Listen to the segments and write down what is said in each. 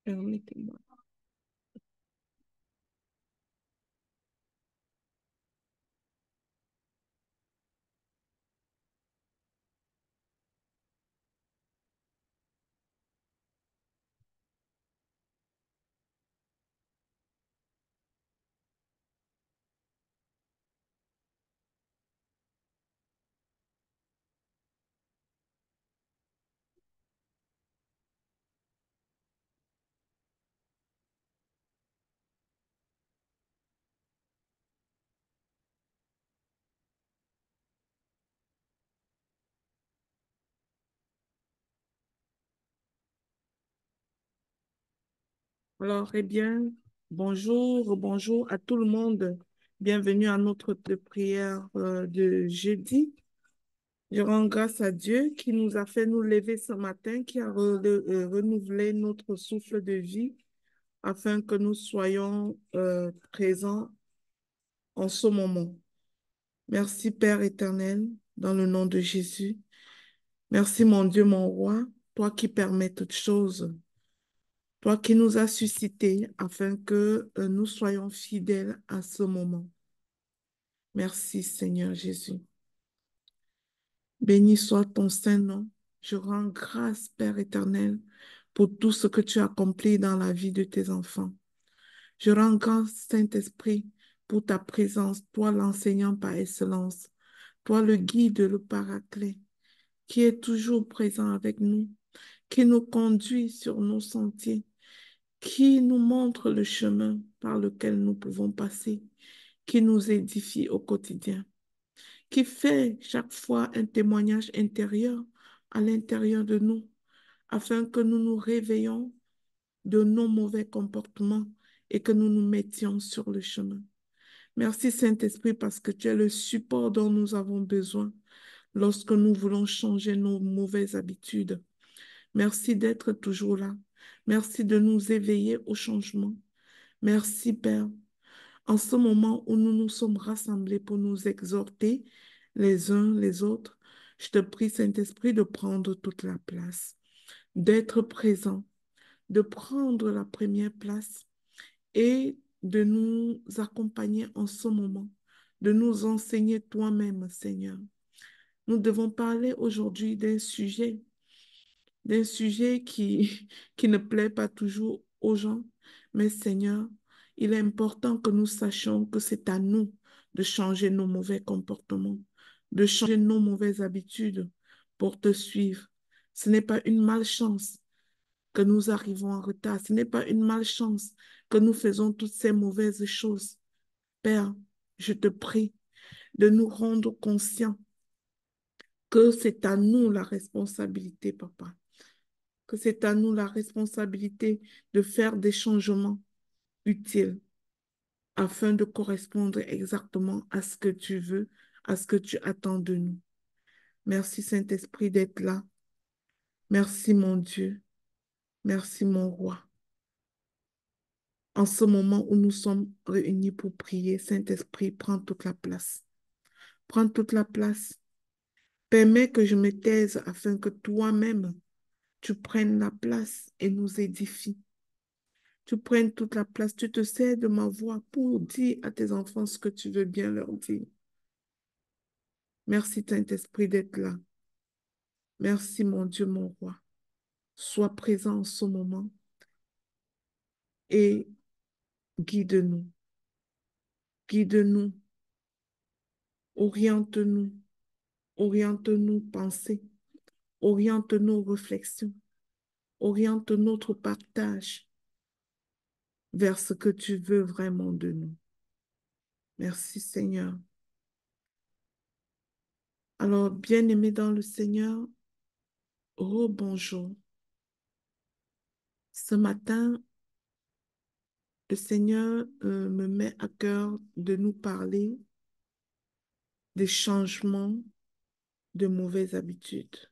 Permettez-moi. Alors, eh bien, bonjour à tout le monde. Bienvenue à notre prière de jeudi. Je rends grâce à Dieu qui nous a fait nous lever ce matin, qui a renouvelé notre souffle de vie afin que nous soyons présents en ce moment. Merci Père éternel, dans le nom de Jésus. Merci mon Dieu, mon roi, toi qui permets toutes choses. Toi qui nous as suscités afin que nous soyons fidèles à ce moment. Merci Seigneur Jésus. Béni soit ton Saint-Nom. Je rends grâce, Père éternel, pour tout ce que tu as accompli dans la vie de tes enfants. Je rends grâce, Saint-Esprit, pour ta présence, toi l'enseignant par excellence, toi le guide, le paraclet, qui est toujours présent avec nous, qui nous conduit sur nos sentiers, qui nous montre le chemin par lequel nous pouvons passer, qui nous édifie au quotidien, qui fait chaque fois un témoignage intérieur à l'intérieur de nous, afin que nous nous réveillons de nos mauvais comportements et que nous nous mettions sur le chemin. Merci Saint-Esprit parce que tu es le support dont nous avons besoin lorsque nous voulons changer nos mauvaises habitudes. Merci d'être toujours là. Merci de nous éveiller au changement. Merci, Père. En ce moment où nous nous sommes rassemblés pour nous exhorter les uns les autres, je te prie, Saint-Esprit, de prendre toute la place, d'être présent, de prendre la première place et de nous accompagner en ce moment, de nous enseigner toi-même, Seigneur. Nous devons parler aujourd'hui d'un sujet qui ne plaît pas toujours aux gens. Mais Seigneur, il est important que nous sachions que c'est à nous de changer nos mauvais comportements, de changer nos mauvaises habitudes pour te suivre. Ce n'est pas une malchance que nous arrivons en retard. Ce n'est pas une malchance que nous faisons toutes ces mauvaises choses. Père, je te prie de nous rendre conscients que c'est à nous la responsabilité, Papa, que c'est à nous la responsabilité de faire des changements utiles afin de correspondre exactement à ce que tu veux, à ce que tu attends de nous. Merci Saint-Esprit d'être là. Merci mon Dieu. Merci mon roi. En ce moment où nous sommes réunis pour prier, Saint-Esprit, prends toute la place. Prends toute la place. Permets que je me taise afin que toi-même, tu prennes la place et nous édifies. Tu prennes toute la place, tu te sers de ma voix pour dire à tes enfants ce que tu veux bien leur dire. Merci, Saint-Esprit, d'être là. Merci, mon Dieu, mon roi. Sois présent en ce moment et guide-nous. Guide-nous, oriente-nous, oriente-nous pensées, oriente nos réflexions, oriente notre partage vers ce que tu veux vraiment de nous. Merci, Seigneur. Alors, bien-aimés dans le Seigneur, rebonjour. Ce matin, le Seigneur me met à cœur de nous parler des changements de mauvaises habitudes.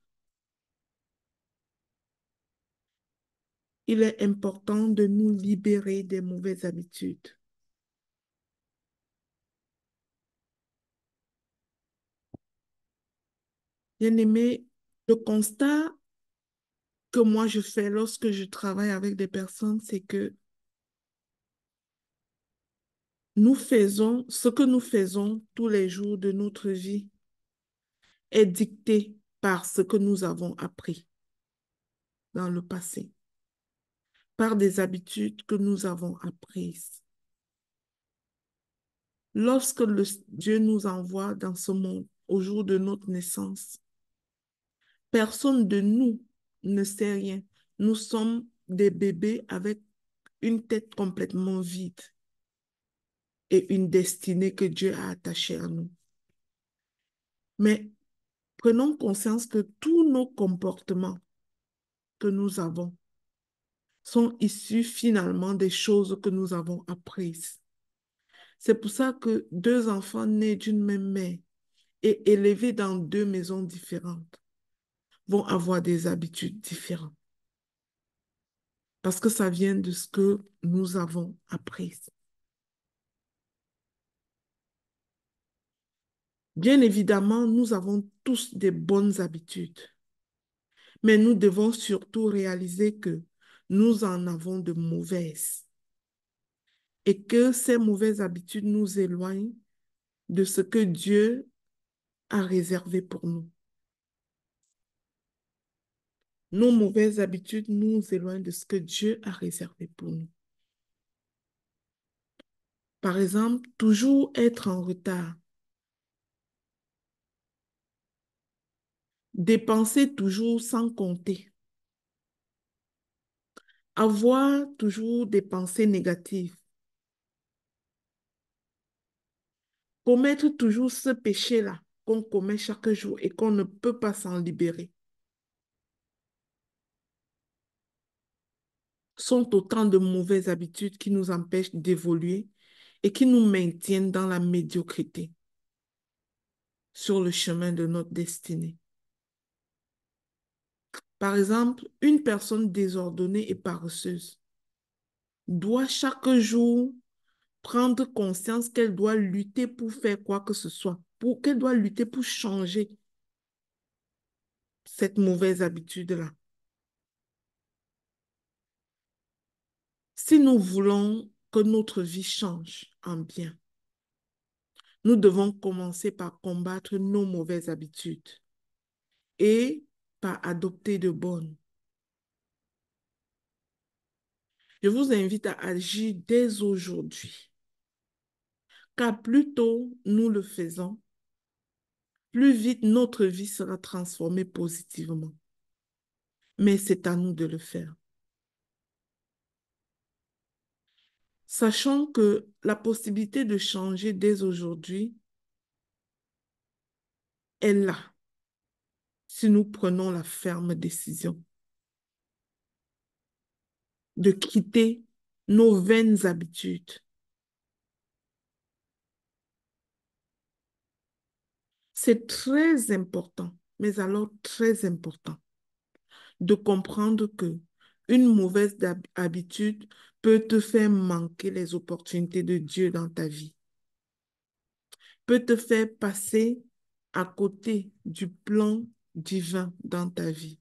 Il est important de nous libérer des mauvaises habitudes. Bien-aimé, le constat que moi je fais lorsque je travaille avec des personnes, c'est que nous faisons ce que nous faisons tous les jours de notre vie est dicté par ce que nous avons appris dans le passé, par des habitudes que nous avons apprises. Lorsque Dieu nous envoie dans ce monde au jour de notre naissance, personne de nous ne sait rien. Nous sommes des bébés avec une tête complètement vide et une destinée que Dieu a attachée à nous. Mais prenons conscience que tous nos comportements que nous avons sont issus finalement des choses que nous avons apprises. C'est pour ça que deux enfants nés d'une même mère et élevés dans deux maisons différentes vont avoir des habitudes différentes. Parce que ça vient de ce que nous avons appris. Bien évidemment, nous avons tous des bonnes habitudes, mais nous devons surtout réaliser que nous en avons de mauvaises et que ces mauvaises habitudes nous éloignent de ce que Dieu a réservé pour nous. Nos mauvaises habitudes nous éloignent de ce que Dieu a réservé pour nous. Par exemple, toujours être en retard, dépenser toujours sans compter, avoir toujours des pensées négatives, commettre toujours ce péché-là qu'on commet chaque jour et qu'on ne peut pas s'en libérer, sont autant de mauvaises habitudes qui nous empêchent d'évoluer et qui nous maintiennent dans la médiocrité sur le chemin de notre destinée. Par exemple, une personne désordonnée et paresseuse doit chaque jour prendre conscience qu'elle doit lutter pour faire quoi que ce soit, qu'elle doit lutter pour changer cette mauvaise habitude-là. Si nous voulons que notre vie change en bien, nous devons commencer par combattre nos mauvaises habitudes et par adopter de bonnes. Je vous invite à agir dès aujourd'hui, car plus tôt nous le faisons, plus vite notre vie sera transformée positivement. Mais c'est à nous de le faire. Sachant que la possibilité de changer dès aujourd'hui est là, si nous prenons la ferme décision de quitter nos vaines habitudes. C'est très important, mais alors très important, de comprendre que une mauvaise habitude peut te faire manquer les opportunités de Dieu dans ta vie, peut te faire passer à côté du plan divin dans ta vie.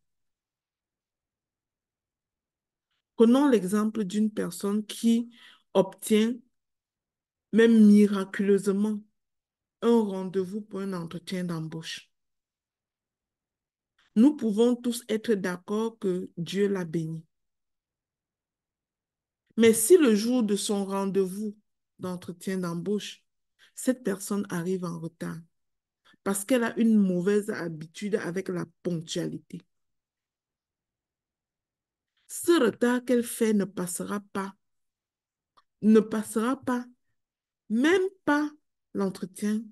Prenons l'exemple d'une personne qui obtient, même miraculeusement, un rendez-vous pour un entretien d'embauche. Nous pouvons tous être d'accord que Dieu l'a béni. Mais si le jour de son rendez-vous d'entretien d'embauche, cette personne arrive en retard parce qu'elle a une mauvaise habitude avec la ponctualité, ce retard qu'elle fait ne passera pas, même pas l'entretien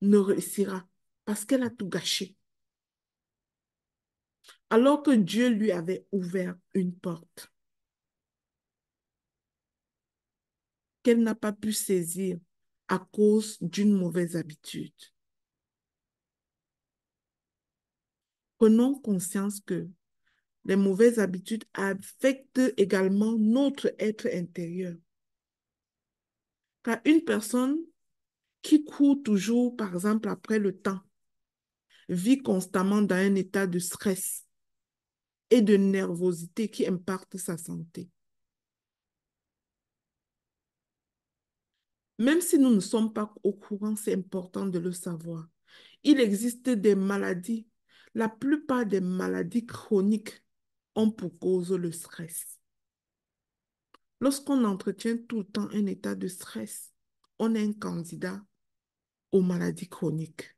ne réussira parce qu'elle a tout gâché. Alors que Dieu lui avait ouvert une porte qu'elle n'a pas pu saisir à cause d'une mauvaise habitude. Prenons conscience que les mauvaises habitudes affectent également notre être intérieur. Car une personne qui court toujours, par exemple, après le temps, vit constamment dans un état de stress et de nervosité qui impacte sa santé. Même si nous ne sommes pas au courant, c'est important de le savoir. Il existe des maladies. La plupart des maladies chroniques ont pour cause le stress. Lorsqu'on entretient tout le temps un état de stress, on est un candidat aux maladies chroniques.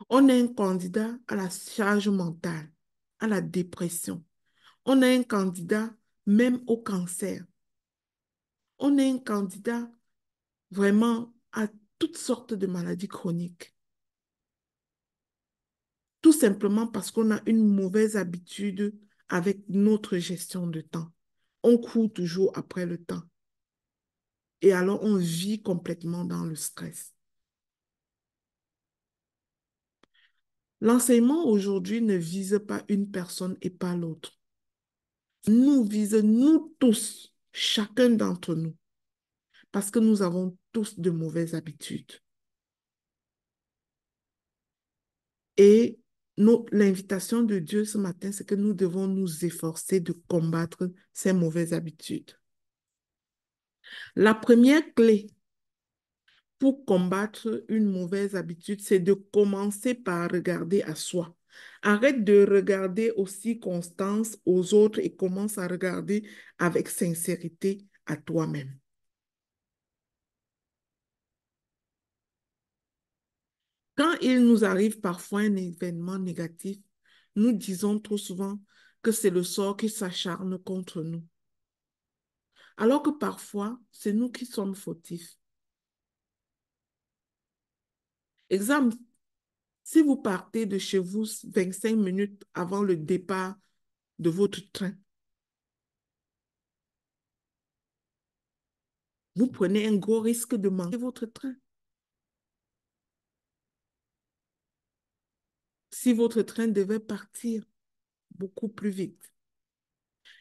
On est un candidat à la charge mentale, à la dépression. On est un candidat même au cancer. On est un candidat vraiment à toutes sortes de maladies chroniques. Tout simplement parce qu'on a une mauvaise habitude avec notre gestion de temps. On court toujours après le temps. Et alors, on vit complètement dans le stress. L'enseignement aujourd'hui ne vise pas une personne et pas l'autre. Nous vise nous tous, chacun d'entre nous, parce que nous avons tous de mauvaises habitudes. Et l'invitation de Dieu ce matin, c'est que nous devons nous efforcer de combattre ces mauvaises habitudes. La première clé pour combattre une mauvaise habitude, c'est de commencer par regarder à soi. Arrête de regarder aux circonstances, aux autres et commence à regarder avec sincérité à toi-même. Quand il nous arrive parfois un événement négatif, nous disons trop souvent que c'est le sort qui s'acharne contre nous. Alors que parfois, c'est nous qui sommes fautifs. Exemple, si vous partez de chez vous 25 minutes avant le départ de votre train, vous prenez un gros risque de manquer votre train. Si votre train devait partir beaucoup plus vite.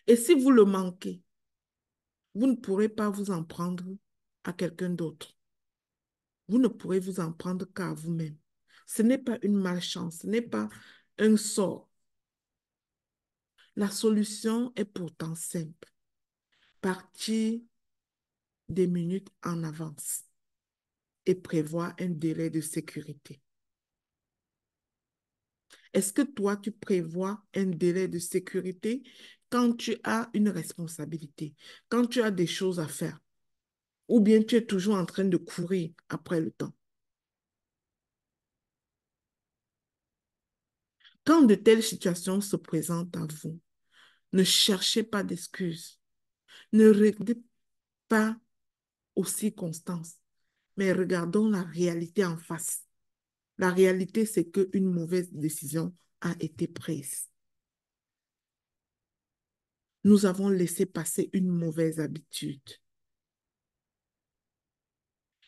Et si vous le manquez, vous ne pourrez pas vous en prendre à quelqu'un d'autre. Vous ne pourrez vous en prendre qu'à vous-même. Ce n'est pas une malchance, ce n'est pas un sort. La solution est pourtant simple. Partir des minutes en avance et prévoir un délai de sécurité. Est-ce que toi, tu prévois un délai de sécurité quand tu as une responsabilité, quand tu as des choses à faire, ou bien tu es toujours en train de courir après le temps? Quand de telles situations se présentent à vous, ne cherchez pas d'excuses, ne regardez pas aux circonstances, mais regardons la réalité en face. La réalité, c'est qu'une mauvaise décision a été prise. Nous avons laissé passer une mauvaise habitude.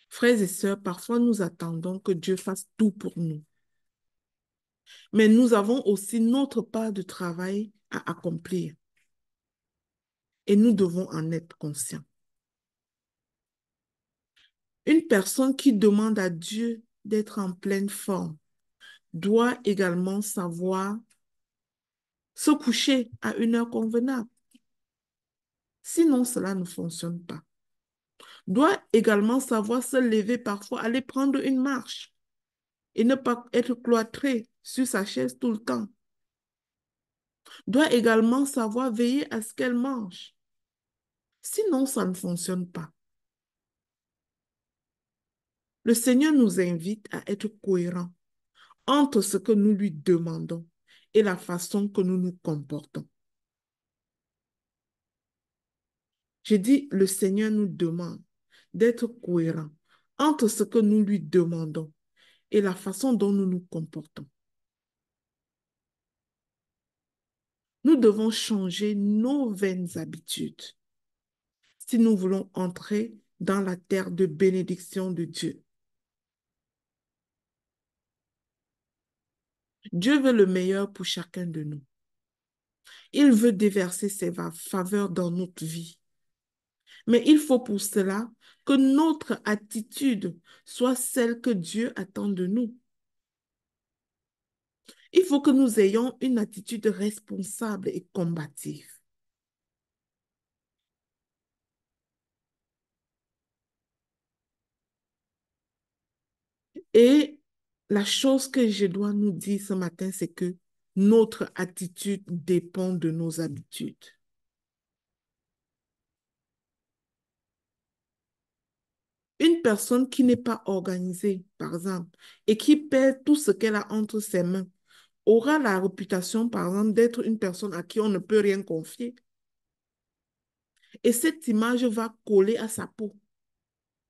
Frères et sœurs, parfois nous attendons que Dieu fasse tout pour nous. Mais nous avons aussi notre part de travail à accomplir et nous devons en être conscients. Une personne qui demande à Dieu d'être en pleine forme doit également savoir se coucher à une heure convenable. Sinon, cela ne fonctionne pas. Doit également savoir se lever parfois, aller prendre une marche et ne pas être cloîtré sur sa chaise tout le temps. Doit également savoir veiller à ce qu'elle mange. Sinon, ça ne fonctionne pas. Le Seigneur nous invite à être cohérents entre ce que nous lui demandons et la façon que nous nous comportons. Je dis, le Seigneur nous demande d'être cohérents entre ce que nous lui demandons et la façon dont nous nous comportons. Nous devons changer nos vaines habitudes si nous voulons entrer dans la terre de bénédiction de Dieu. Dieu veut le meilleur pour chacun de nous. Il veut déverser ses faveurs dans notre vie. Mais il faut pour cela que notre attitude soit celle que Dieu attend de nous. Il faut que nous ayons une attitude responsable et combative. Et la chose que je dois nous dire ce matin, c'est que notre attitude dépend de nos habitudes. Une personne qui n'est pas organisée, par exemple, et qui perd tout ce qu'elle a entre ses mains, aura la réputation, par exemple, d'être une personne à qui on ne peut rien confier. Et cette image va coller à sa peau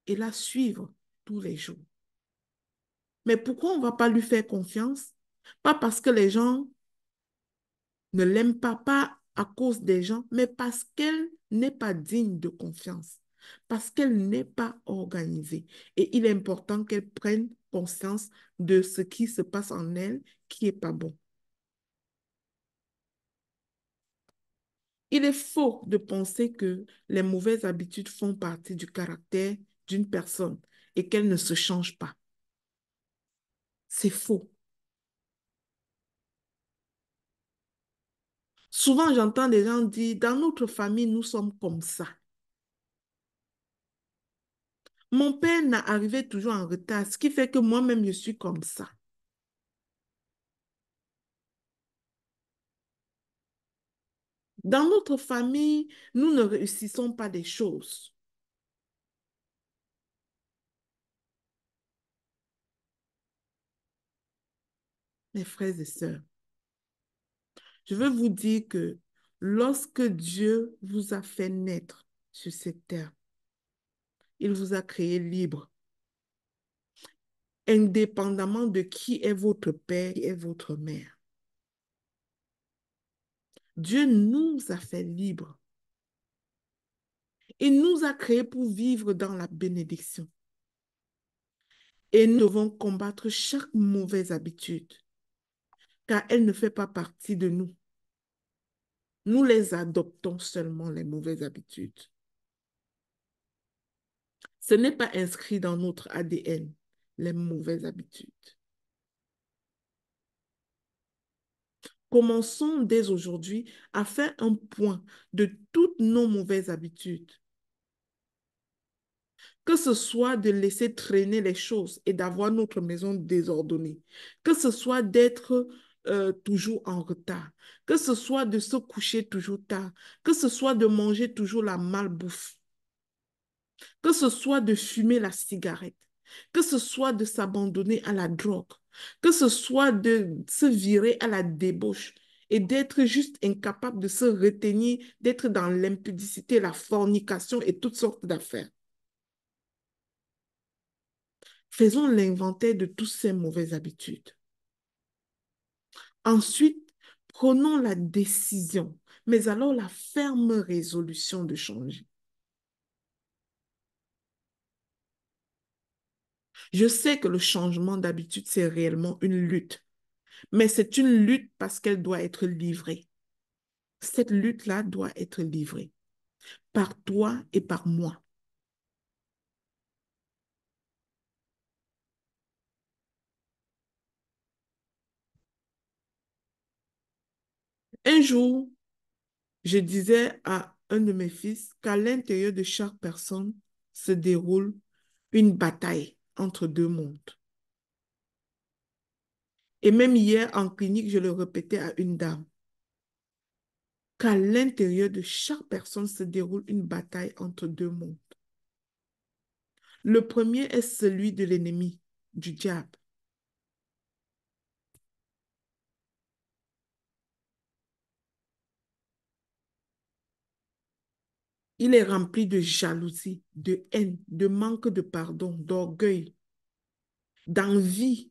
et la suivre tous les jours. Mais pourquoi on ne va pas lui faire confiance? Pas parce que les gens ne l'aime pas à cause des gens, mais parce qu'elle n'est pas digne de confiance, parce qu'elle n'est pas organisée. Et il est important qu'elle prenne conscience de ce qui se passe en elle qui n'est pas bon. Il est faux de penser que les mauvaises habitudes font partie du caractère d'une personne et qu'elles ne se changent pas. C'est faux. Souvent, j'entends des gens dire, dans notre famille, nous sommes comme ça. Mon père n'arrivait toujours en retard, ce qui fait que moi-même, je suis comme ça. Dans notre famille, nous ne réussissons pas des choses. Mes frères et sœurs, je veux vous dire que lorsque Dieu vous a fait naître sur cette terre, il vous a créé libre, indépendamment de qui est votre père et votre mère. Dieu nous a fait libres. Il nous a créés pour vivre dans la bénédiction. Et nous devons combattre chaque mauvaise habitude, car elle ne fait pas partie de nous. Nous les adoptons seulement, les mauvaises habitudes. Ce n'est pas inscrit dans notre ADN, les mauvaises habitudes. Commençons dès aujourd'hui à faire un point de toutes nos mauvaises habitudes. Que ce soit de laisser traîner les choses et d'avoir notre maison désordonnée, que ce soit d'être toujours en retard, que ce soit de se coucher toujours tard, que ce soit de manger toujours la malbouffe, que ce soit de fumer la cigarette, que ce soit de s'abandonner à la drogue, que ce soit de se virer à la débauche et d'être juste incapable de se retenir, d'être dans l'impudicité, la fornication et toutes sortes d'affaires. Faisons l'inventaire de toutes ces mauvaises habitudes. Ensuite, prenons la décision, mais alors la ferme résolution de changer. Je sais que le changement d'habitude, c'est réellement une lutte, mais c'est une lutte parce qu'elle doit être livrée. Cette lutte-là doit être livrée par toi et par moi. Un jour, je disais à un de mes fils qu'à l'intérieur de chaque personne se déroule une bataille entre deux mondes. Et même hier, en clinique, je le répétais à une dame, qu'à l'intérieur de chaque personne se déroule une bataille entre deux mondes. Le premier est celui de l'ennemi, du diable. Il est rempli de jalousie, de haine, de manque de pardon, d'orgueil, d'envie.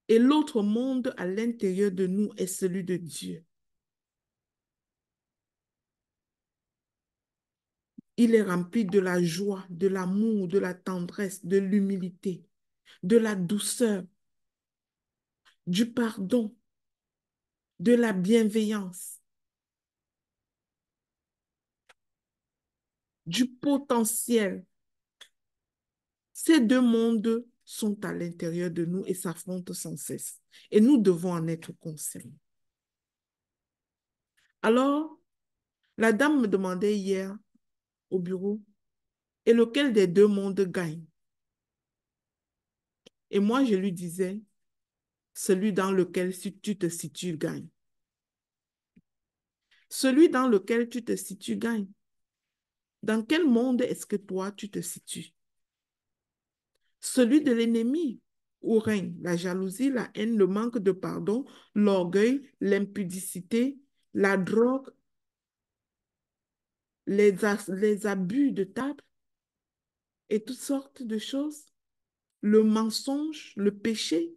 Et l'autre monde à l'intérieur de nous est celui de Dieu. Il est rempli de la joie, de l'amour, de la tendresse, de l'humilité, de la douceur, du pardon, de la bienveillance. du potentiel. Ces deux mondes sont à l'intérieur de nous et s'affrontent sans cesse. Et nous devons en être conscients. Alors, la dame me demandait hier au bureau, et lequel des deux mondes gagne? Et moi, je lui disais, celui dans lequel si tu te situes gagne. Celui dans lequel tu te situes gagne. Dans quel monde est-ce que toi, tu te situes? Celui de l'ennemi, où règne la jalousie, la haine, le manque de pardon, l'orgueil, l'impudicité, la drogue, les abus de table et toutes sortes de choses, le mensonge, le péché,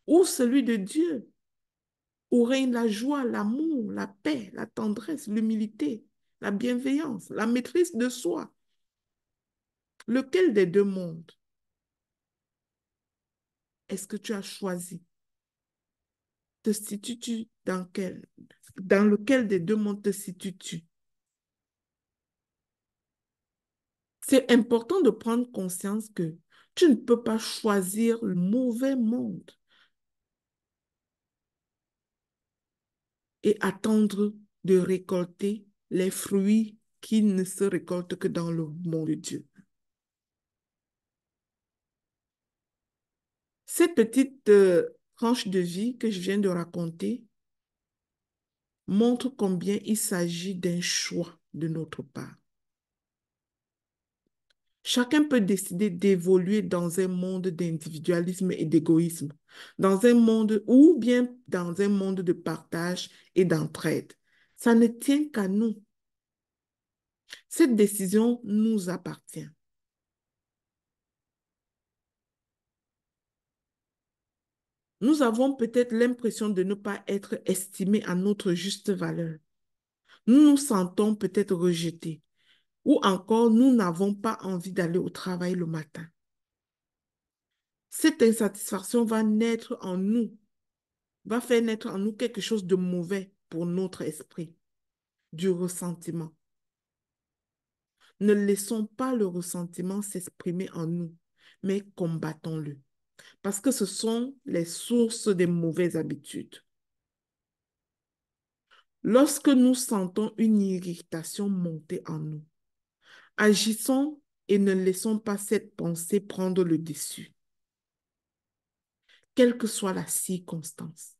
ou celui de Dieu, où règne la joie, l'amour, la paix, la tendresse, l'humilité, la bienveillance, la maîtrise de soi. Lequel des deux mondes est-ce que tu as choisi? Te situes-tu dans quel? Dans lequel des deux mondes te situes-tu? C'est important de prendre conscience que tu ne peux pas choisir le mauvais monde et attendre de récolter les fruits qui ne se récoltent que dans le monde de Dieu. Cette petite tranche de vie que je viens de raconter montre combien il s'agit d'un choix de notre part. Chacun peut décider d'évoluer dans un monde d'individualisme et d'égoïsme, dans un monde ou bien dans un monde de partage et d'entraide. Ça ne tient qu'à nous. Cette décision nous appartient. Nous avons peut-être l'impression de ne pas être estimés à notre juste valeur. Nous nous sentons peut-être rejetés ou encore nous n'avons pas envie d'aller au travail le matin. Cette insatisfaction va naître en nous, va faire naître en nous quelque chose de mauvais pour notre esprit, du ressentiment. Ne laissons pas le ressentiment s'exprimer en nous, mais combattons-le, parce que ce sont les sources des mauvaises habitudes. Lorsque nous sentons une irritation monter en nous, agissons et ne laissons pas cette pensée prendre le dessus, quelle que soit la circonstance.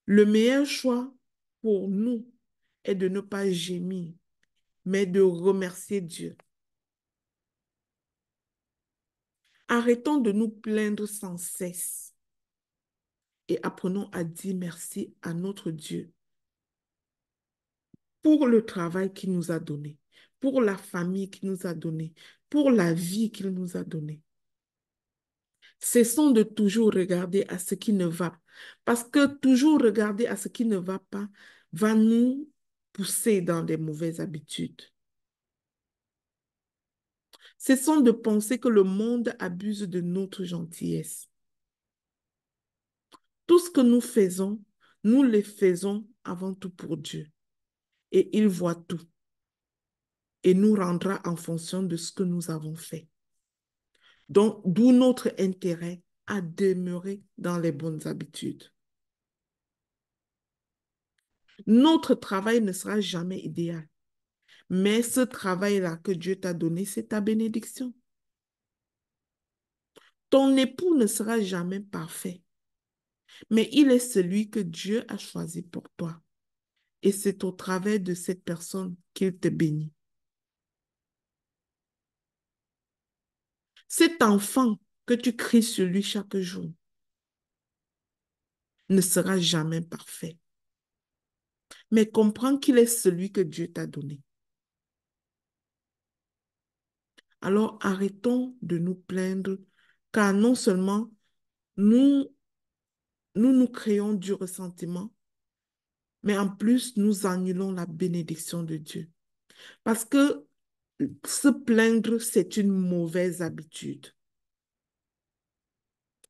Le meilleur choix pour nous est de ne pas gémir, mais de remercier Dieu. Arrêtons de nous plaindre sans cesse et apprenons à dire merci à notre Dieu pour le travail qu'il nous a donné, pour la famille qu'il nous a donnée, pour la vie qu'il nous a donnée. Cessons de toujours regarder à ce qui ne va pas, parce que toujours regarder à ce qui ne va pas va nous pousser dans des mauvaises habitudes. Cessons de penser que le monde abuse de notre gentillesse. Tout ce que nous le faisons avant tout pour Dieu. Et il voit tout et nous rendra en fonction de ce que nous avons fait. Donc, d'où notre intérêt à demeurer dans les bonnes habitudes. Notre travail ne sera jamais idéal, mais ce travail-là que Dieu t'a donné, c'est ta bénédiction. Ton époux ne sera jamais parfait, mais il est celui que Dieu a choisi pour toi. Et c'est au travers de cette personne qu'il te bénit. Cet enfant que tu cries sur lui chaque jour ne sera jamais parfait, mais comprends qu'il est celui que Dieu t'a donné. Alors arrêtons de nous plaindre, car non seulement nous nous créons du ressentiment, mais en plus nous annulons la bénédiction de Dieu. Parce que se plaindre, c'est une mauvaise habitude.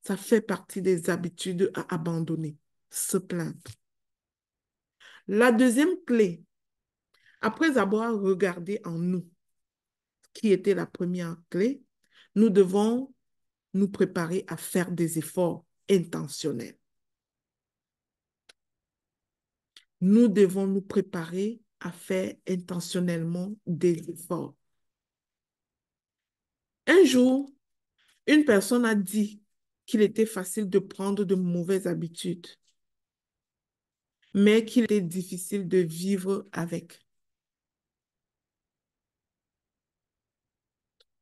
Ça fait partie des habitudes à abandonner, se plaindre. La deuxième clé, après avoir regardé en nous, qui était la première clé, nous devons nous préparer à faire des efforts intentionnels. Nous devons nous préparer à faire intentionnellement des efforts. Un jour, une personne a dit qu'il était facile de prendre de mauvaises habitudes, mais qu'il était difficile de vivre avec.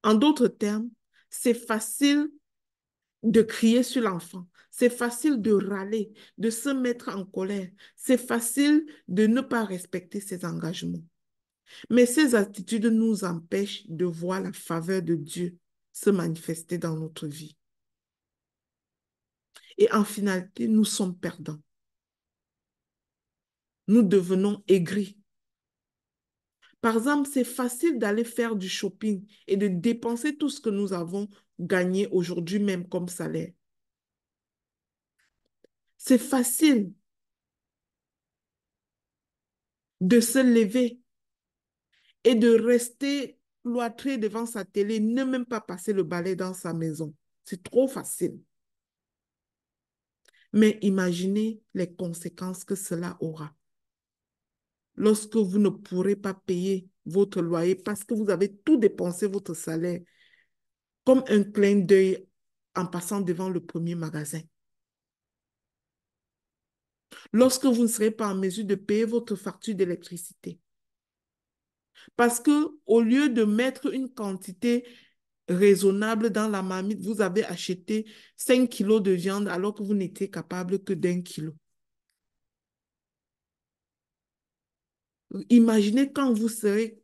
En d'autres termes, c'est facile de crier sur l'enfant. C'est facile de râler, de se mettre en colère. C'est facile de ne pas respecter ses engagements. Mais ces attitudes nous empêchent de voir la faveur de Dieu se manifester dans notre vie. Et en finalité, nous sommes perdants. Nous devenons aigris. Par exemple, c'est facile d'aller faire du shopping et de dépenser tout ce que nous avons gagné aujourd'hui même comme salaire. C'est facile de se lever et de rester cloîtré devant sa télé, ne même pas passer le balai dans sa maison. C'est trop facile. Mais imaginez les conséquences que cela aura. Lorsque vous ne pourrez pas payer votre loyer parce que vous avez tout dépensé votre salaire, comme un clin d'œil en passant devant le premier magasin. Lorsque vous ne serez pas en mesure de payer votre facture d'électricité. Parce que au lieu de mettre une quantité raisonnable dans la marmite, vous avez acheté 5 kilos de viande alors que vous n'étiez capable que d'1 kilo. Imaginez quand vous ne serez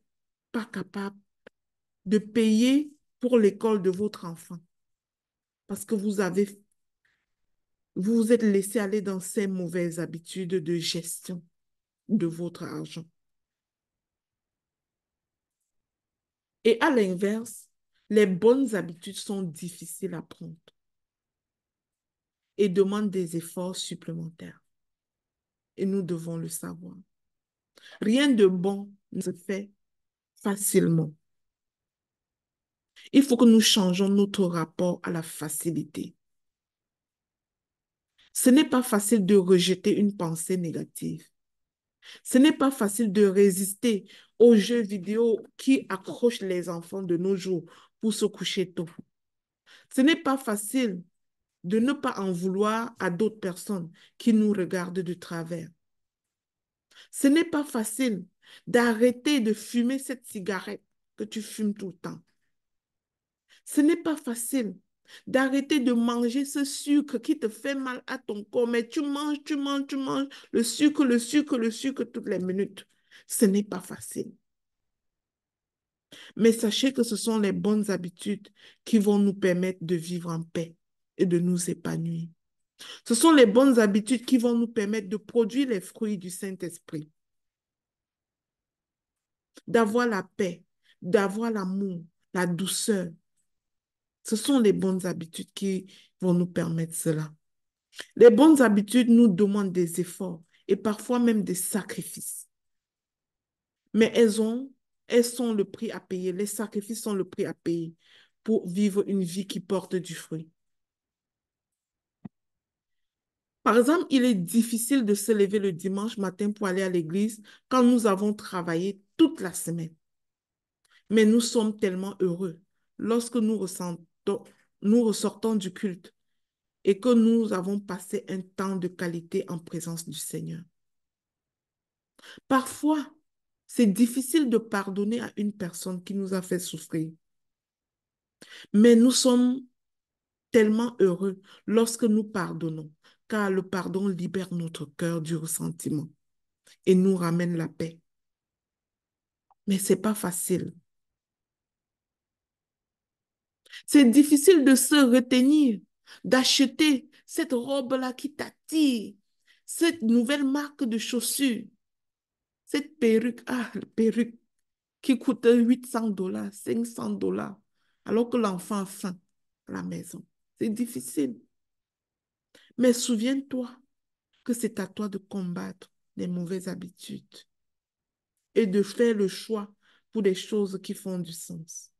pas capable de payer pour l'école de votre enfant parce que vous vous êtes laissé aller dans ces mauvaises habitudes de gestion de votre argent. Et à l'inverse, les bonnes habitudes sont difficiles à prendre et demandent des efforts supplémentaires. Et nous devons le savoir. Rien de bon ne se fait facilement. Il faut que nous changeons notre rapport à la facilité. Ce n'est pas facile de rejeter une pensée négative. Ce n'est pas facile de résister aux jeux vidéo qui accrochent les enfants de nos jours pour se coucher tôt. Ce n'est pas facile de ne pas en vouloir à d'autres personnes qui nous regardent de travers. Ce n'est pas facile d'arrêter de fumer cette cigarette que tu fumes tout le temps. Ce n'est pas facile d'arrêter de manger ce sucre qui te fait mal à ton corps, mais tu manges, tu manges, tu manges le sucre, le sucre, le sucre toutes les minutes. Ce n'est pas facile. Mais sachez que ce sont les bonnes habitudes qui vont nous permettre de vivre en paix et de nous épanouir. Ce sont les bonnes habitudes qui vont nous permettre de produire les fruits du Saint-Esprit, d'avoir la paix, d'avoir l'amour, la douceur. Ce sont les bonnes habitudes qui vont nous permettre cela. Les bonnes habitudes nous demandent des efforts et parfois même des sacrifices. Mais elles sont le prix à payer. Les sacrifices sont le prix à payer pour vivre une vie qui porte du fruit. Par exemple, il est difficile de se lever le dimanche matin pour aller à l'église quand nous avons travaillé toute la semaine. Mais nous sommes tellement heureux lorsque nous ressortons du culte et que nous avons passé un temps de qualité en présence du Seigneur. Parfois, c'est difficile de pardonner à une personne qui nous a fait souffrir. Mais nous sommes tellement heureux lorsque nous pardonnons, car le pardon libère notre cœur du ressentiment et nous ramène la paix. Mais ce n'est pas facile. C'est difficile de se retenir, d'acheter cette robe-là qui t'attire, cette nouvelle marque de chaussures, cette perruque, la perruque qui coûte 800 dollars, 500 dollars, alors que l'enfant a faim à la maison. C'est difficile. Mais souviens-toi que c'est à toi de combattre les mauvaises habitudes et de faire le choix pour des choses qui font du sens.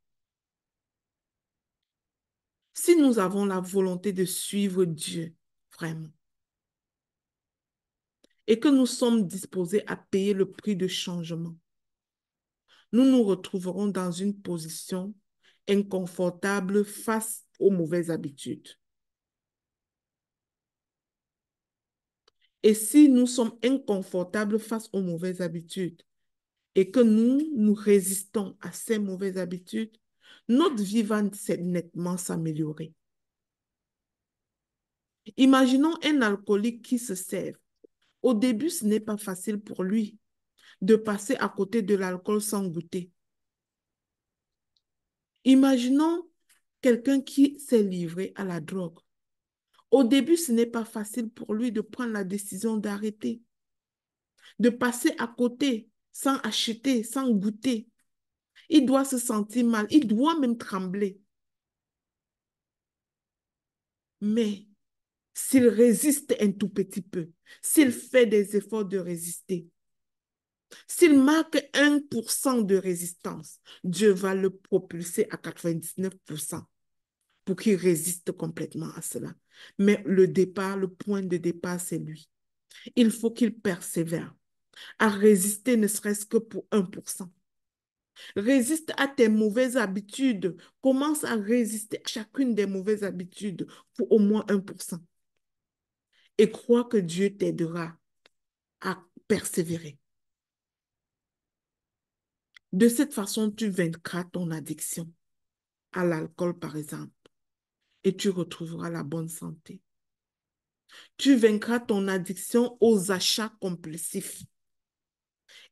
Si nous avons la volonté de suivre Dieu, vraiment, et que nous sommes disposés à payer le prix de changement, nous nous retrouverons dans une position inconfortable face aux mauvaises habitudes. Et si nous sommes inconfortables face aux mauvaises habitudes et que nous résistons à ces mauvaises habitudes, notre vie va nettement s'améliorer. Imaginons un alcoolique qui se sert. Au début, ce n'est pas facile pour lui de passer à côté de l'alcool sans goûter. Imaginons quelqu'un qui s'est livré à la drogue. Au début, ce n'est pas facile pour lui de prendre la décision d'arrêter, de passer à côté sans acheter, sans goûter. Il doit se sentir mal, il doit même trembler. Mais s'il résiste un tout petit peu, s'il fait des efforts de résister, s'il marque 1% de résistance, Dieu va le propulser à 99% pour qu'il résiste complètement à cela. Mais le départ, le point de départ, c'est lui. Il faut qu'il persévère à résister ne serait-ce que pour 1%. Résiste à tes mauvaises habitudes. Commence à résister à chacune des mauvaises habitudes pour au moins 1%. Et crois que Dieu t'aidera à persévérer. De cette façon, tu vaincras ton addiction à l'alcool, par exemple, et tu retrouveras la bonne santé. Tu vaincras ton addiction aux achats compulsifs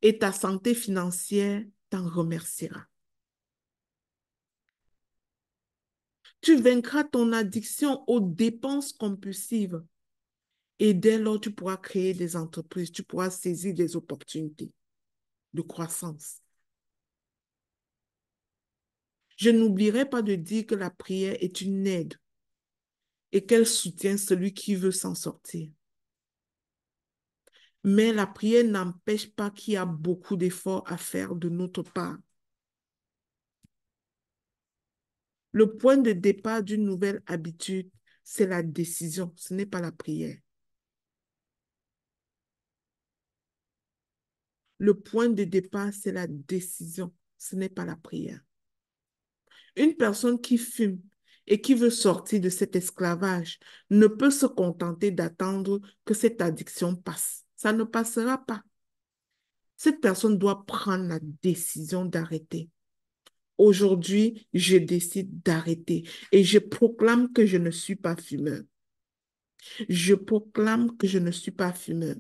et ta santé financière t'en remerciera. Tu vaincras ton addiction aux dépenses compulsives et dès lors, tu pourras créer des entreprises, tu pourras saisir des opportunités de croissance. Je n'oublierai pas de dire que la prière est une aide et qu'elle soutient celui qui veut s'en sortir. Mais la prière n'empêche pas qu'il y a beaucoup d'efforts à faire de notre part. Le point de départ d'une nouvelle habitude, c'est la décision, ce n'est pas la prière. Le point de départ, c'est la décision, ce n'est pas la prière. Une personne qui fume et qui veut sortir de cet esclavage ne peut se contenter d'attendre que cette addiction passe. Ça ne passera pas. Cette personne doit prendre la décision d'arrêter. Aujourd'hui, je décide d'arrêter et je proclame que je ne suis pas fumeur. Je proclame que je ne suis pas fumeur.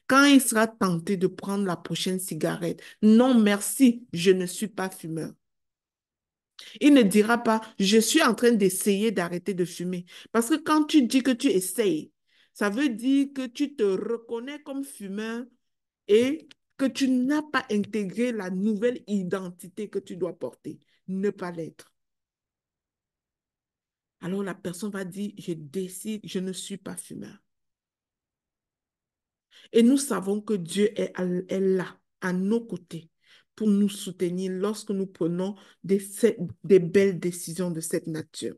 Quand il sera tenté de prendre la prochaine cigarette, non merci, je ne suis pas fumeur. Il ne dira pas, je suis en train d'essayer d'arrêter de fumer. Parce que quand tu dis que tu essayes, ça veut dire que tu te reconnais comme fumeur et que tu n'as pas intégré la nouvelle identité que tu dois porter, ne pas l'être. Alors la personne va dire, je décide, je ne suis pas fumeur. Et nous savons que Dieu est là, à nos côtés, pour nous soutenir lorsque nous prenons des belles décisions de cette nature.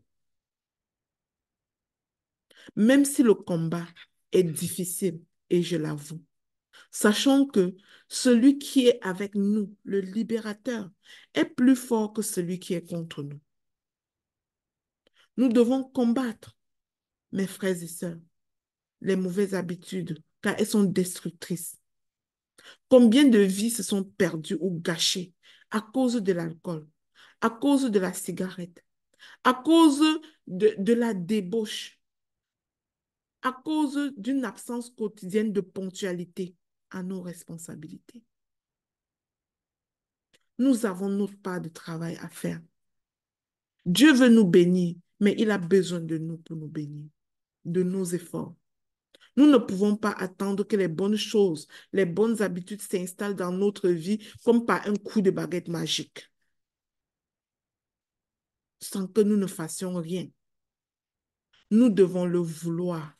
Même si le combat est difficile, et je l'avoue, sachons que celui qui est avec nous, le libérateur, est plus fort que celui qui est contre nous. Nous devons combattre, mes frères et sœurs, les mauvaises habitudes, car elles sont destructrices. Combien de vies se sont perdues ou gâchées à cause de l'alcool, à cause de la cigarette, à cause de la débauche, à cause d'une absence quotidienne de ponctualité à nos responsabilités. Nous avons notre part de travail à faire. Dieu veut nous bénir, mais il a besoin de nous pour nous bénir, de nos efforts. Nous ne pouvons pas attendre que les bonnes choses, les bonnes habitudes s'installent dans notre vie comme par un coup de baguette magique, sans que nous ne fassions rien. Nous devons le vouloir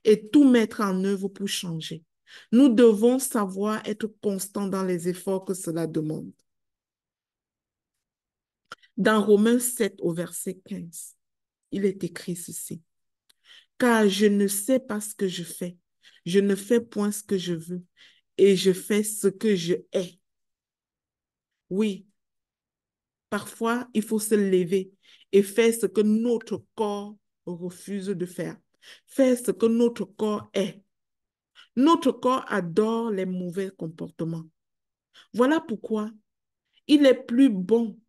et tout mettre en œuvre pour changer. Nous devons savoir être constants dans les efforts que cela demande. Dans Romains 7 au verset 15, il est écrit ceci. Car je ne sais pas ce que je fais. Je ne fais point ce que je veux et je fais ce que je hais. Oui, parfois, il faut se lever et faire ce que notre corps refuse de faire. Faire ce que notre corps est. Notre corps adore les mauvais comportements. Voilà pourquoi il est plus bon.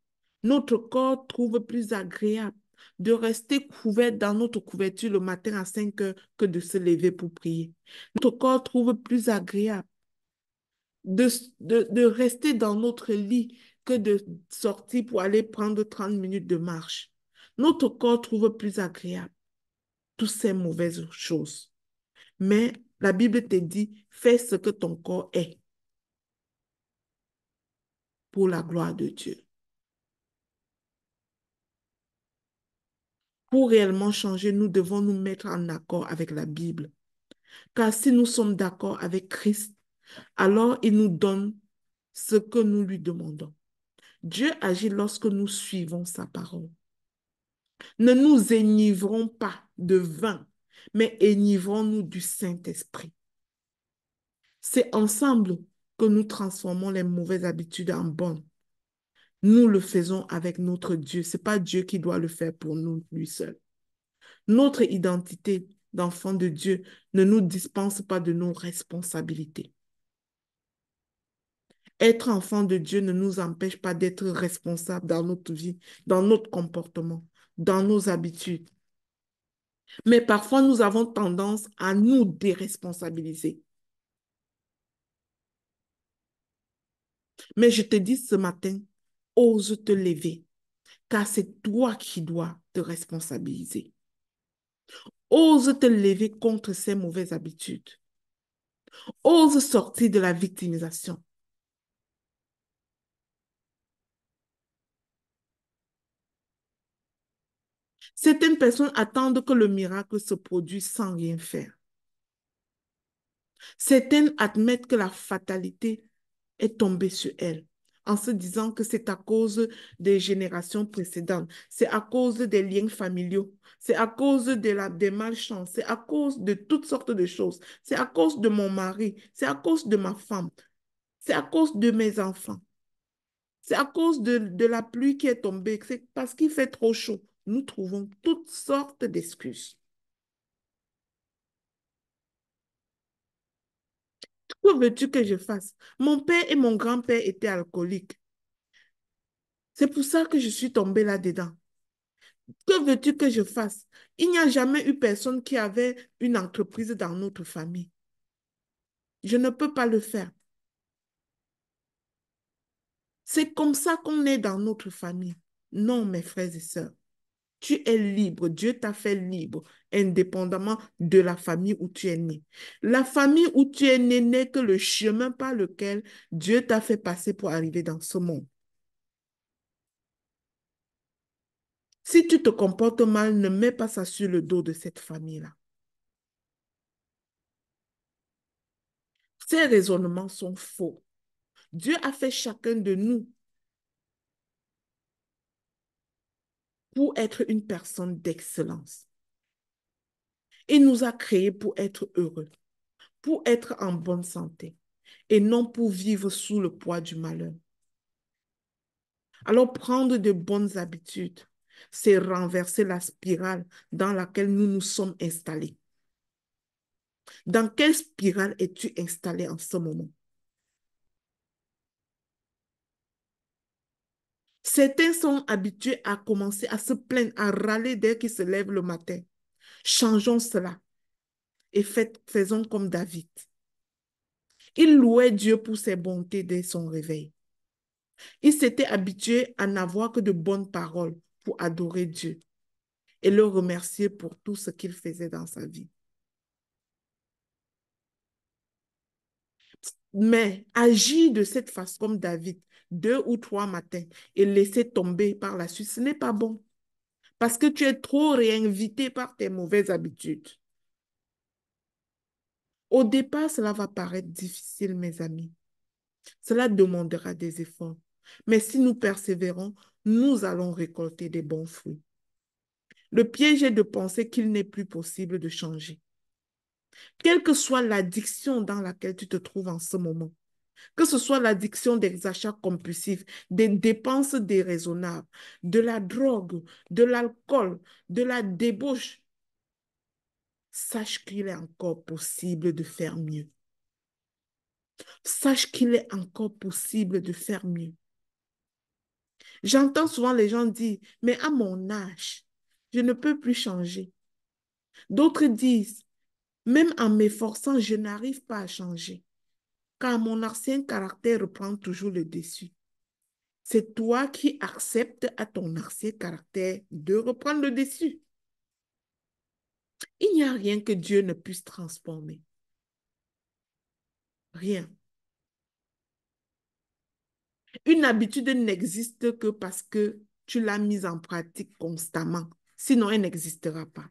Notre corps trouve plus agréable de rester couvert dans notre couverture le matin à 5 heures que de se lever pour prier. Notre corps trouve plus agréable de, de rester dans notre lit que de sortir pour aller prendre 30 minutes de marche. Notre corps trouve plus agréable toutes ces mauvaises choses. Mais la Bible te dit, fais ce que ton corps est pour la gloire de Dieu. Pour réellement changer, nous devons nous mettre en accord avec la Bible. Car si nous sommes d'accord avec Christ, alors il nous donne ce que nous lui demandons. Dieu agit lorsque nous suivons sa parole. Ne nous enivrons pas de vin, mais enivrons-nous du Saint-Esprit. C'est ensemble que nous transformons les mauvaises habitudes en bonnes. Nous le faisons avec notre Dieu. Ce n'est pas Dieu qui doit le faire pour nous, lui seul. Notre identité d'enfant de Dieu ne nous dispense pas de nos responsabilités. Être enfant de Dieu ne nous empêche pas d'être responsables dans notre vie, dans notre comportement, dans nos habitudes. Mais parfois, nous avons tendance à nous déresponsabiliser. Mais je te dis ce matin, ose te lever, car c'est toi qui dois te responsabiliser. Ose te lever contre ces mauvaises habitudes. Ose sortir de la victimisation. Certaines personnes attendent que le miracle se produise sans rien faire. Certaines admettent que la fatalité est tombée sur elles en se disant que c'est à cause des générations précédentes, c'est à cause des liens familiaux, c'est à cause des malchances, c'est à cause de toutes sortes de choses, c'est à cause de mon mari, c'est à cause de ma femme, c'est à cause de mes enfants, c'est à cause de la pluie qui est tombée, c'est parce qu'il fait trop chaud. Nous trouvons toutes sortes d'excuses. Que veux-tu que je fasse? Mon père et mon grand-père étaient alcooliques. C'est pour ça que je suis tombée là-dedans. Que veux-tu que je fasse? Il n'y a jamais eu personne qui avait une entreprise dans notre famille. Je ne peux pas le faire. C'est comme ça qu'on est dans notre famille. Non, mes frères et sœurs. Tu es libre. Dieu t'a fait libre, indépendamment de la famille où tu es né. La famille où tu es né n'est que le chemin par lequel Dieu t'a fait passer pour arriver dans ce monde. Si tu te comportes mal, ne mets pas ça sur le dos de cette famille-là. Ces raisonnements sont faux. Dieu a fait chacun de nous pour être une personne d'excellence. Il nous a créés pour être heureux, pour être en bonne santé et non pour vivre sous le poids du malheur. Alors prendre de bonnes habitudes, c'est renverser la spirale dans laquelle nous nous sommes installés. Dans quelle spirale es-tu installé en ce moment? Certains sont habitués à commencer à se plaindre, à râler dès qu'ils se lèvent le matin. Changeons cela et faisons comme David. Il louait Dieu pour ses bontés dès son réveil. Il s'était habitué à n'avoir que de bonnes paroles pour adorer Dieu et le remercier pour tout ce qu'il faisait dans sa vie. Mais agir de cette façon comme David, 2 ou 3 matins et laisser tomber par la suite, ce n'est pas bon. Parce que tu es trop réinvité par tes mauvaises habitudes. Au départ, cela va paraître difficile, mes amis. Cela demandera des efforts. Mais si nous persévérons, nous allons récolter des bons fruits. Le piège est de penser qu'il n'est plus possible de changer. Quelle que soit l'addiction dans laquelle tu te trouves en ce moment, que ce soit l'addiction des achats compulsifs, des dépenses déraisonnables, de la drogue, de l'alcool, de la débauche, sache qu'il est encore possible de faire mieux. Sache qu'il est encore possible de faire mieux. J'entends souvent les gens dire, mais à mon âge, je ne peux plus changer. D'autres disent, même en m'efforçant, je n'arrive pas à changer, car mon ancien caractère reprend toujours le dessus. C'est toi qui acceptes à ton ancien caractère de reprendre le dessus. Il n'y a rien que Dieu ne puisse transformer. Rien. Une habitude n'existe que parce que tu l'as mise en pratique constamment. Sinon, elle n'existera pas.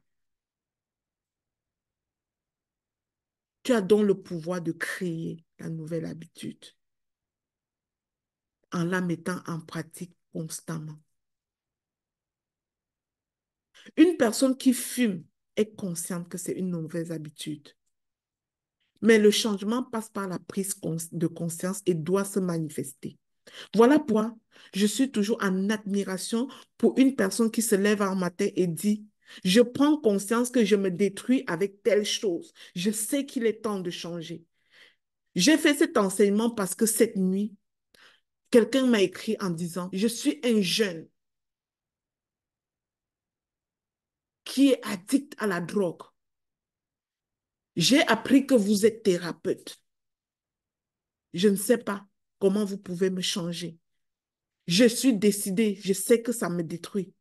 Tu as donc le pouvoir de créer la nouvelle habitude en la mettant en pratique constamment. Une personne qui fume est consciente que c'est une mauvaise habitude. Mais le changement passe par la prise de conscience et doit se manifester. Voilà pourquoi je suis toujours en admiration pour une personne qui se lève un matin et dit, je prends conscience que je me détruis avec telle chose. Je sais qu'il est temps de changer. J'ai fait cet enseignement parce que cette nuit, quelqu'un m'a écrit en disant, je suis un jeune qui est addict à la drogue. J'ai appris que vous êtes thérapeute. Je ne sais pas comment vous pouvez me changer. Je suis décidée, je sais que ça me détruit.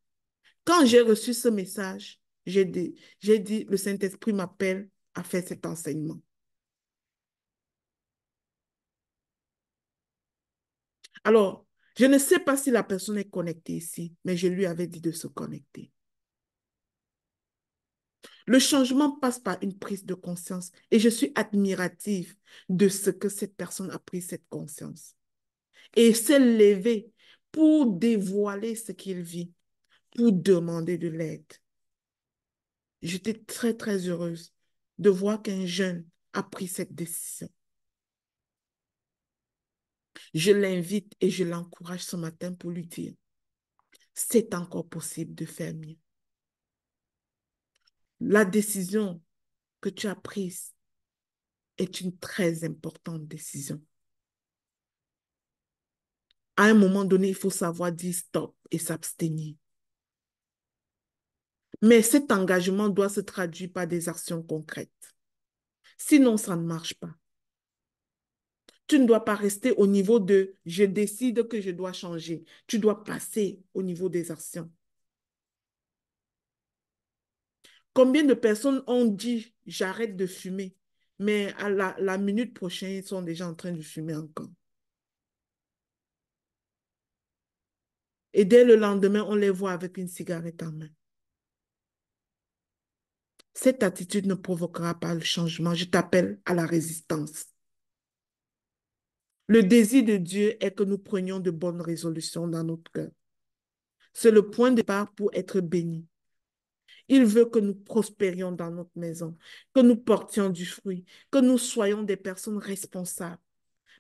Quand j'ai reçu ce message, j'ai dit, le Saint-Esprit m'appelle à faire cet enseignement. Alors, je ne sais pas si la personne est connectée ici, mais je lui avais dit de se connecter. Le changement passe par une prise de conscience et je suis admirative de ce que cette personne a pris cette conscience. Et s'est levée pour dévoiler ce qu'il vit, pour demander de l'aide. J'étais très, très heureuse de voir qu'un jeune a pris cette décision. Je l'invite et je l'encourage ce matin pour lui dire, c'est encore possible de faire mieux. La décision que tu as prise est une très importante décision. À un moment donné, il faut savoir dire stop et s'abstenir. Mais cet engagement doit se traduire par des actions concrètes. Sinon, ça ne marche pas. Tu ne dois pas rester au niveau de je décide que je dois changer. Tu dois passer au niveau des actions. Combien de personnes ont dit j'arrête de fumer, mais à la minute prochaine, ils sont déjà en train de fumer encore. Et dès le lendemain, on les voit avec une cigarette en main. Cette attitude ne provoquera pas le changement. Je t'appelle à la résistance. Le désir de Dieu est que nous prenions de bonnes résolutions dans notre cœur. C'est le point de départ pour être bénis. Il veut que nous prospérions dans notre maison, que nous portions du fruit, que nous soyons des personnes responsables.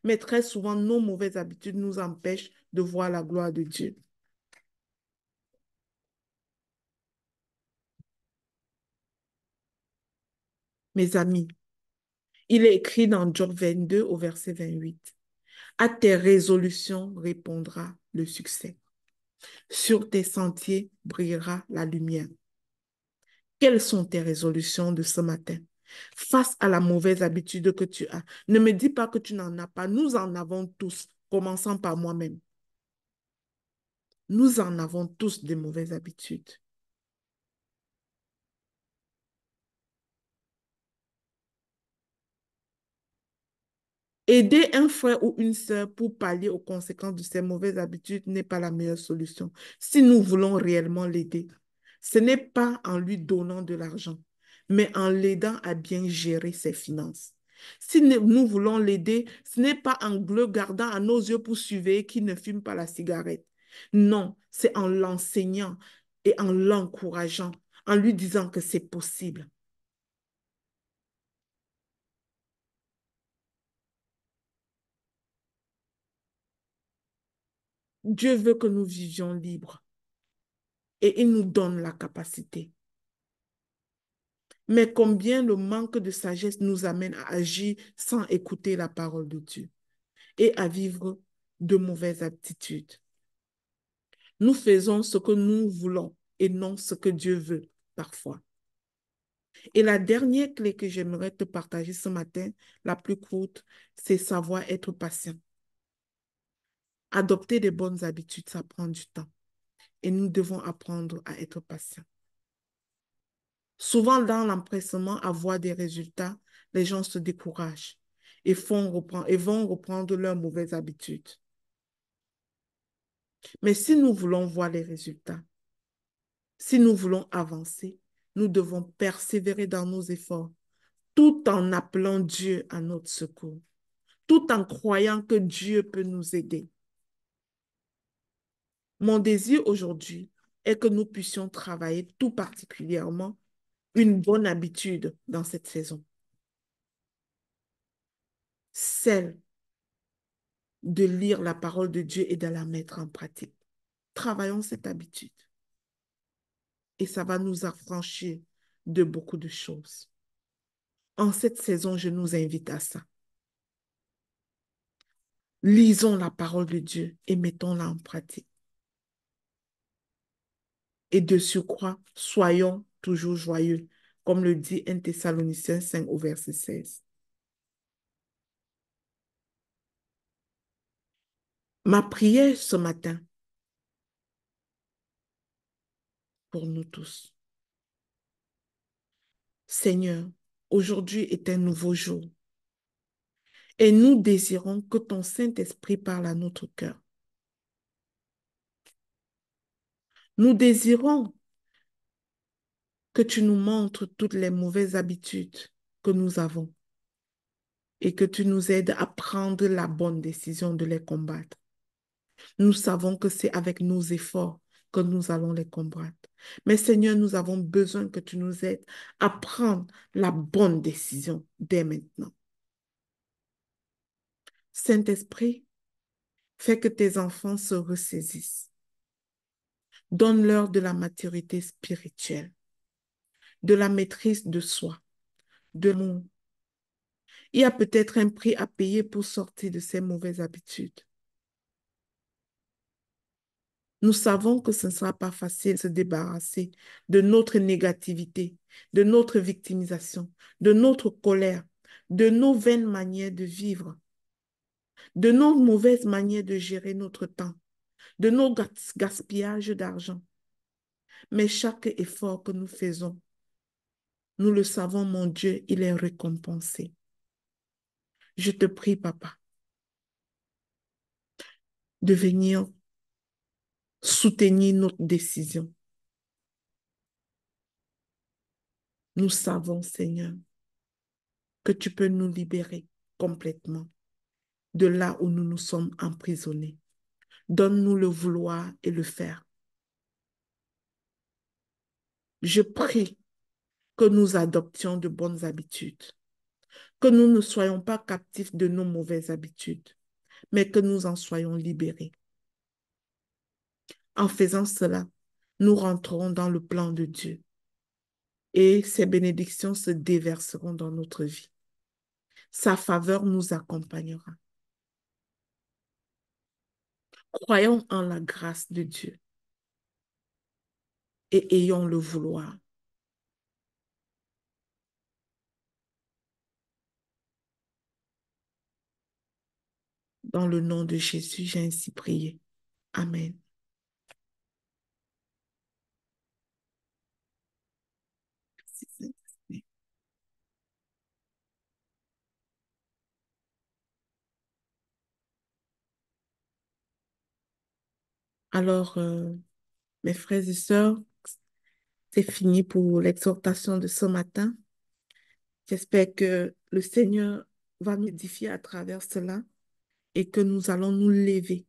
Mais très souvent, nos mauvaises habitudes nous empêchent de voir la gloire de Dieu. Mes amis, il est écrit dans Job 22 au verset 28. À tes résolutions répondra le succès. Sur tes sentiers brillera la lumière. Quelles sont tes résolutions de ce matin? Face à la mauvaise habitude que tu as, ne me dis pas que tu n'en as pas. Nous en avons tous, commençant par moi-même. Nous en avons tous des mauvaises habitudes. Aider un frère ou une sœur pour pallier aux conséquences de ces mauvaises habitudes n'est pas la meilleure solution. Si nous voulons réellement l'aider, ce n'est pas en lui donnant de l'argent, mais en l'aidant à bien gérer ses finances. Si nous voulons l'aider, ce n'est pas en le gardant à nos yeux pour surveiller qu'il ne fume pas la cigarette. Non, c'est en l'enseignant et en l'encourageant, en lui disant que c'est possible. Dieu veut que nous vivions libres et il nous donne la capacité. Mais combien le manque de sagesse nous amène à agir sans écouter la parole de Dieu et à vivre de mauvaises aptitudes. Nous faisons ce que nous voulons et non ce que Dieu veut parfois. Et la dernière clé que j'aimerais te partager ce matin, la plus courte, c'est savoir être patient. Adopter des bonnes habitudes, ça prend du temps. Et nous devons apprendre à être patients. Souvent, dans l'empressement à voir des résultats, les gens se découragent et vont reprendre leurs mauvaises habitudes. Mais si nous voulons voir les résultats, si nous voulons avancer, nous devons persévérer dans nos efforts tout en appelant Dieu à notre secours, tout en croyant que Dieu peut nous aider. Mon désir aujourd'hui est que nous puissions travailler tout particulièrement une bonne habitude dans cette saison, celle de lire la parole de Dieu et de la mettre en pratique. Travaillons cette habitude et ça va nous affranchir de beaucoup de choses. En cette saison, je nous invite à ça. Lisons la parole de Dieu et mettons-la en pratique. Et de surcroît, soyons toujours joyeux, comme le dit 1 Thessaloniciens 5 au verset 16. Ma prière ce matin pour nous tous. Seigneur, aujourd'hui est un nouveau jour et nous désirons que ton Saint-Esprit parle à notre cœur. Nous désirons que tu nous montres toutes les mauvaises habitudes que nous avons et que tu nous aides à prendre la bonne décision de les combattre. Nous savons que c'est avec nos efforts que nous allons les combattre. Mais Seigneur, nous avons besoin que tu nous aides à prendre la bonne décision dès maintenant. Saint-Esprit, fais que tes enfants se ressaisissent. Donne-leur de la maturité spirituelle, de la maîtrise de soi, de l'amour. Il y a peut-être un prix à payer pour sortir de ces mauvaises habitudes. Nous savons que ce ne sera pas facile de se débarrasser de notre négativité, de notre victimisation, de notre colère, de nos vaines manières de vivre, de nos mauvaises manières de gérer notre temps, de nos gaspillages d'argent. Mais chaque effort que nous faisons, nous le savons, mon Dieu, il est récompensé. Je te prie, Papa, de venir soutenir notre décision. Nous savons, Seigneur, que tu peux nous libérer complètement de là où nous nous sommes emprisonnés. Donne-nous le vouloir et le faire. Je prie que nous adoptions de bonnes habitudes, que nous ne soyons pas captifs de nos mauvaises habitudes, mais que nous en soyons libérés. En faisant cela, nous rentrerons dans le plan de Dieu et ses bénédictions se déverseront dans notre vie. Sa faveur nous accompagnera. Croyons en la grâce de Dieu et ayons le vouloir. Dans le nom de Jésus, j'ai ainsi prié. Amen. Alors, mes frères et sœurs, c'est fini pour l'exhortation de ce matin. J'espère que le Seigneur va nous édifier à travers cela et que nous allons nous lever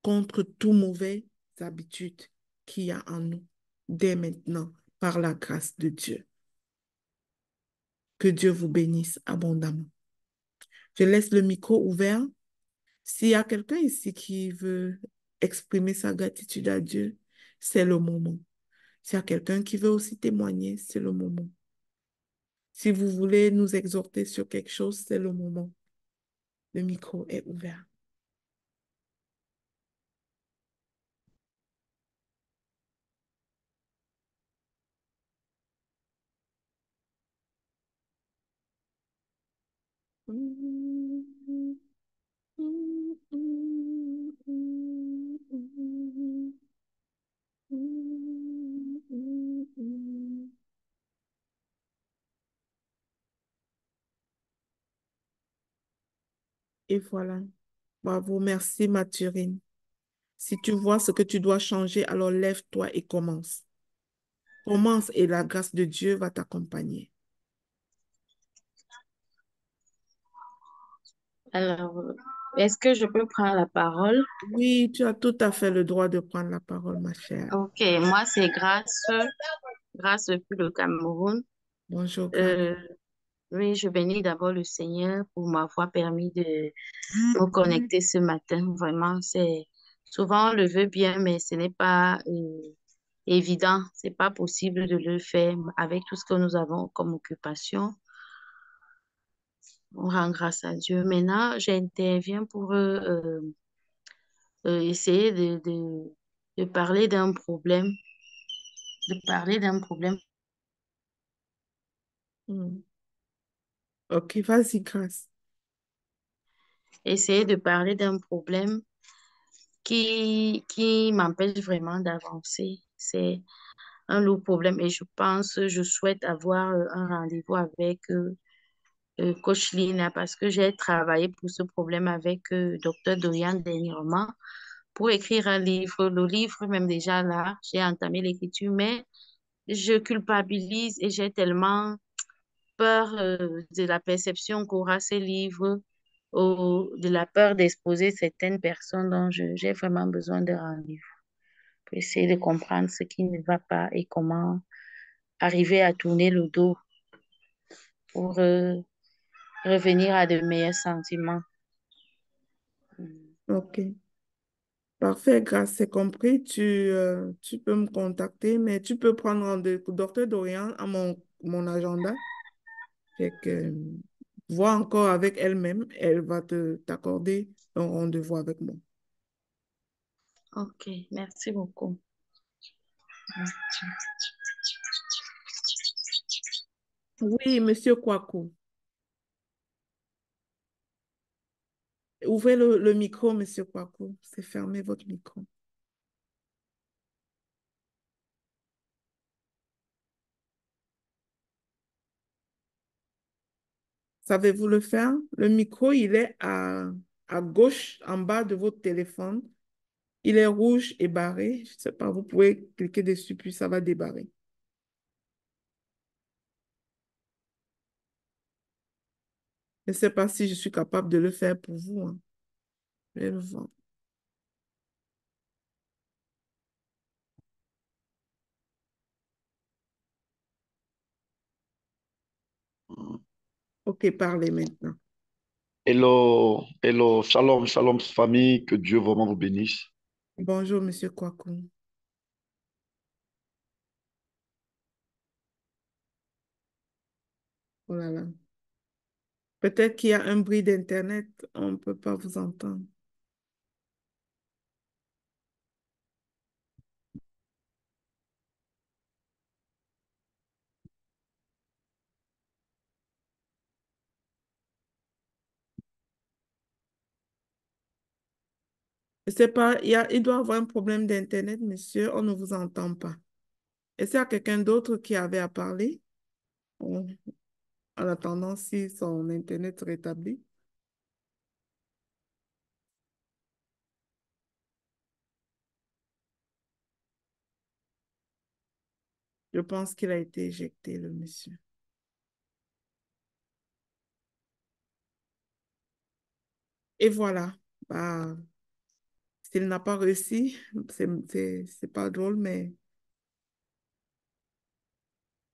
contre toutes mauvaises habitudes qu'il y a en nous dès maintenant par la grâce de Dieu. Que Dieu vous bénisse abondamment. Je laisse le micro ouvert. S'il y a quelqu'un ici qui veut exprimer sa gratitude à Dieu, c'est le moment. S'il y a quelqu'un qui veut aussi témoigner, c'est le moment. Si vous voulez nous exhorter sur quelque chose, c'est le moment. Le micro est ouvert. Et voilà. Bravo, merci Mathurine. Si tu vois ce que tu dois changer, alors lève-toi et commence. Commence et la grâce de Dieu va t'accompagner. Alors, est-ce que je peux prendre la parole? Oui, tu as tout à fait le droit de prendre la parole, ma chère. Ok, moi c'est Grâce depuis le Cameroun. Bonjour, Grâce. Euh, oui, je bénis d'abord le Seigneur pour m'avoir permis de me connecter ce matin. Vraiment, souvent on le veut bien, mais ce n'est pas évident. C'est pas possible de le faire avec tout ce que nous avons comme occupation. On rend grâce à Dieu. Maintenant, j'interviens pour essayer de parler d'un problème, de parler d'un problème, Mm. Ok, vas-y, Grâce. essayer de parler d'un problème qui m'empêche vraiment d'avancer. C'est un lourd problème et je souhaite avoir un rendez-vous avec Coach Lina parce que j'ai travaillé pour ce problème avec Dr. Dorian dernièrement pour écrire un livre. Le livre, même déjà là, j'ai entamé l'écriture, mais je culpabilise et j'ai tellement peur de la perception qu'aura ce livre ou de la peur d'exposer certaines personnes dont j'ai vraiment besoin de rendez-vous pour essayer de comprendre ce qui ne va pas et comment arriver à tourner le dos pour revenir à de meilleurs sentiments. Ok. Parfait, Grâce, c'est compris. Tu peux me contacter, mais tu peux prendre rendez-vous. Docteur Dorian à mon agenda. Fait que, vois encore avec elle-même. Elle va t'accorder un rendez-vous avec moi. Ok, merci beaucoup. Oui, Monsieur Kouakou. Ouvrez le micro, Monsieur Kouakou. C'est fermé votre micro. Savez-vous le faire? Le micro, il est à gauche, en bas de votre téléphone. Il est rouge et barré. Je ne sais pas, vous pouvez cliquer dessus, puis ça va débarrer. Je ne sais pas si je suis capable de le faire pour vous, hein. Je vais le voir. OK, parlez maintenant. Hello, hello, shalom, shalom famille, que Dieu vraiment vous bénisse. Bonjour, Monsieur Kouakou. Oh là là. Peut-être qu'il y a un bruit d'Internet, on ne peut pas vous entendre. Je ne sais pas, il doit y avoir un problème d'Internet, monsieur, on ne vous entend pas. Est-ce qu'il y a quelqu'un d'autre qui avait à parler? En en attendant si son Internet se rétablit. Je pense qu'il a été éjecté, le monsieur. Et voilà. Bah, s'il n'a pas réussi, c'est pas drôle, mais